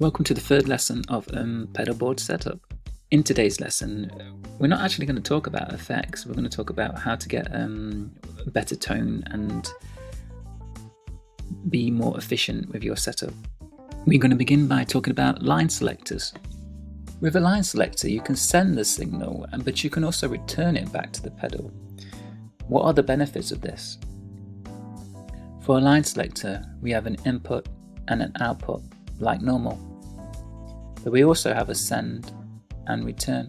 Welcome to the third lesson of Pedalboard setup. In today's lesson, we're not actually going to talk about effects, we're going to talk about how to get a better tone and be more efficient with your setup. We're going to begin by talking about line selectors. With a line selector, you can send the signal, but you can also return it back to the pedal. What are the benefits of this? For a line selector, we have an input and an output like normal. But we also have a send and return.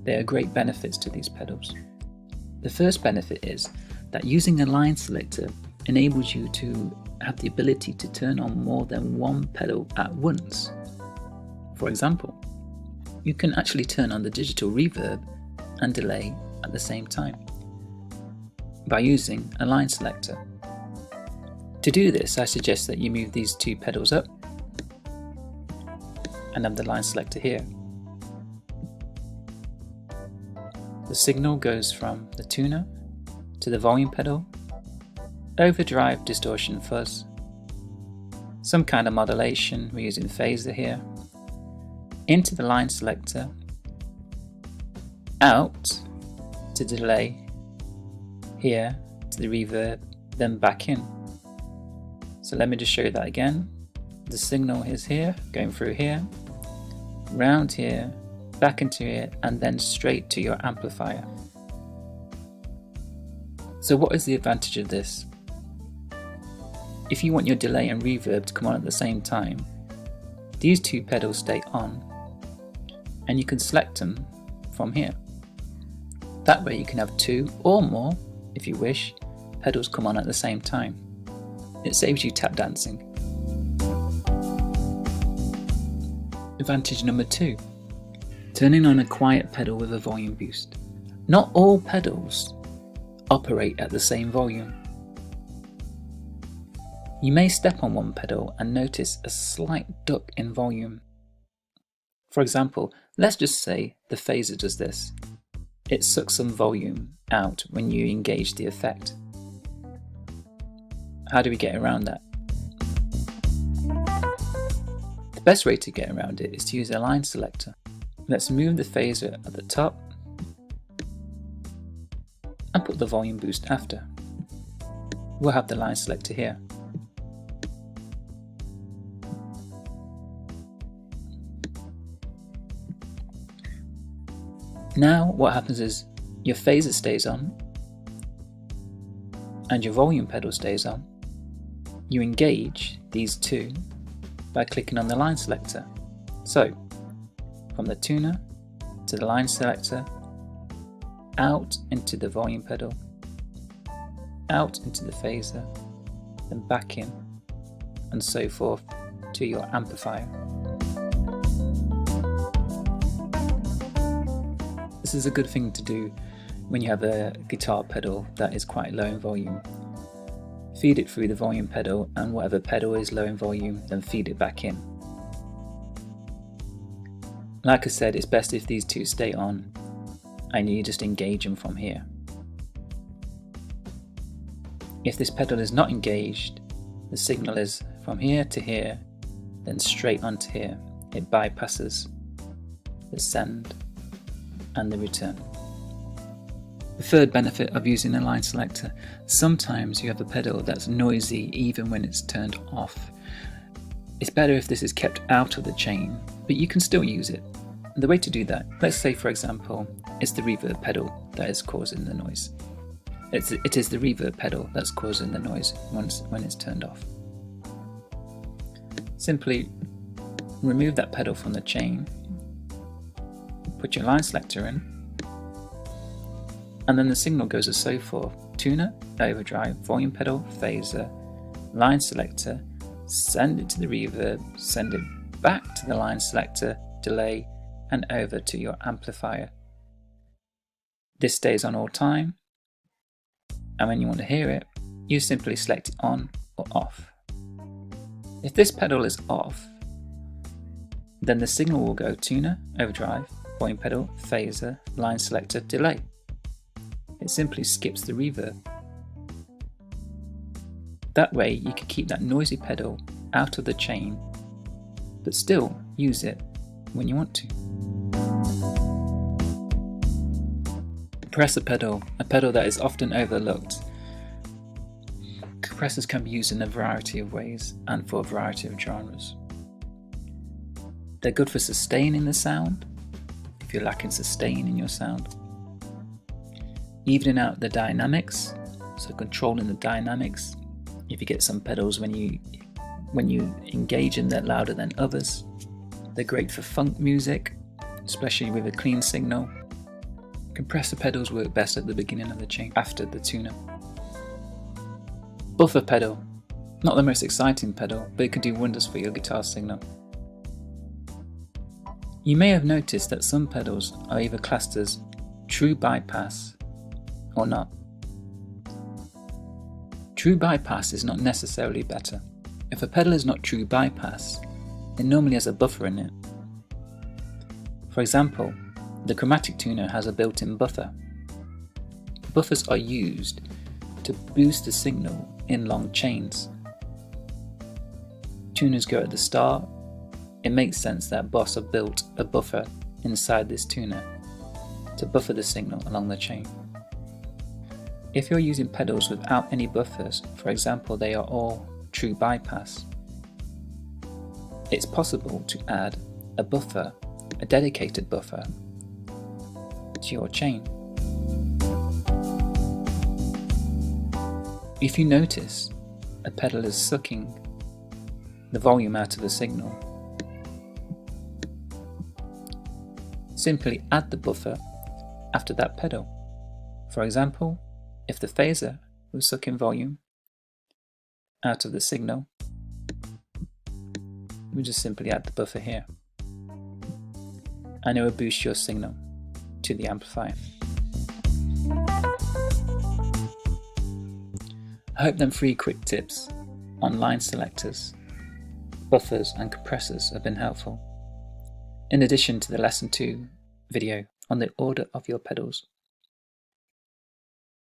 There are great benefits to these pedals. The first benefit is that using a line selector enables you to have the ability to turn on more than one pedal at once. For example, you can actually turn on the digital reverb and delay at the same time by using a line selector. To do this, I suggest that you move these two pedals up and have the line selector here. The signal goes from the tuner to the volume pedal, overdrive, distortion, fuzz, some kind of modulation, we're using phaser here, into the line selector, out to delay, here to the reverb, then back in. So let me just show you that again. The signal is here, going through here, round here, back into here, and then straight to your amplifier. So what is the advantage of this? If you want your delay and reverb to come on at the same time, these two pedals stay on, and you can select them from here. That way you can have two or more, if you wish, pedals come on at the same time. It saves you tap dancing. Advantage number 2. Turning on a quiet pedal with a volume boost. Not all pedals operate at the same volume. You may step on one pedal and notice a slight duck in volume. For example, let's just say the phaser does this. It sucks some volume out when you engage the effect. How do we get around that? The best way to get around it is to use a line selector. Let's move the phaser at the top and put the volume boost after. We'll have the line selector here. Now what happens is your phaser stays on and your volume pedal stays on. You engage these two by clicking on the line selector. So, from the tuner to the line selector, out into the volume pedal, out into the phaser, then back in, and so forth to your amplifier. This is a good thing to do when you have a guitar pedal that is quite low in volume. Feed it through the volume pedal, and whatever pedal is low in volume, then feed it back in. Like I said, it's best if these two stay on and you just engage them from here. If this pedal is not engaged, the signal is from here to here, then straight onto here. It bypasses the send and the return. The third benefit of using a line selector, sometimes you have a pedal that's noisy even when it's turned off. It's better if this is kept out of the chain, but you can still use it. The way to do that, let's say for example, it's the reverb pedal that is causing the noise. It is the reverb pedal that's causing the noise when it's turned off. Simply remove that pedal from the chain, put your line selector in, and then the signal goes as so forth: tuner, overdrive, volume pedal, phaser, line selector, send it to the reverb, send it back to the line selector, delay, and over to your amplifier. This stays on all time, and when you want to hear it, you simply select it on or off. If this pedal is off, then the signal will go tuner, overdrive, volume pedal, phaser, line selector, delay. It simply skips the reverb. That way you can keep that noisy pedal out of the chain but still use it when you want to. Compressor pedal, a pedal that is often overlooked. Compressors can be used in a variety of ways and for a variety of genres. They're good for sustaining the sound, if you're lacking sustain in your sound. Evening out the dynamics, so controlling the dynamics. If you get some pedals when you engage in, they're louder than others. They're great for funk music, especially with a clean signal. Compressor pedals work best at the beginning of the chain, after the tuner. Buffer pedal, not the most exciting pedal, but it can do wonders for your guitar signal. You may have noticed that some pedals are either classed as true bypass or not. True bypass is not necessarily better. If a pedal is not true bypass, it normally has a buffer in it. For example, the chromatic tuner has a built-in buffer. Buffers are used to boost the signal in long chains. Tuners go at the start. It makes sense that Boss have built a buffer inside this tuner to buffer the signal along the chain. If you're using pedals without any buffers, for example they are all true bypass, it's possible to add a buffer, a dedicated buffer, to your chain. If you notice a pedal is sucking the volume out of the signal, simply add the buffer after that pedal. For example, if the phaser was sucking volume out of the signal, we just simply add the buffer here, and it will boost your signal to the amplifier. I hope them 3 quick tips on line selectors, buffers and compressors have been helpful, in addition to the lesson 2 video on the order of your pedals.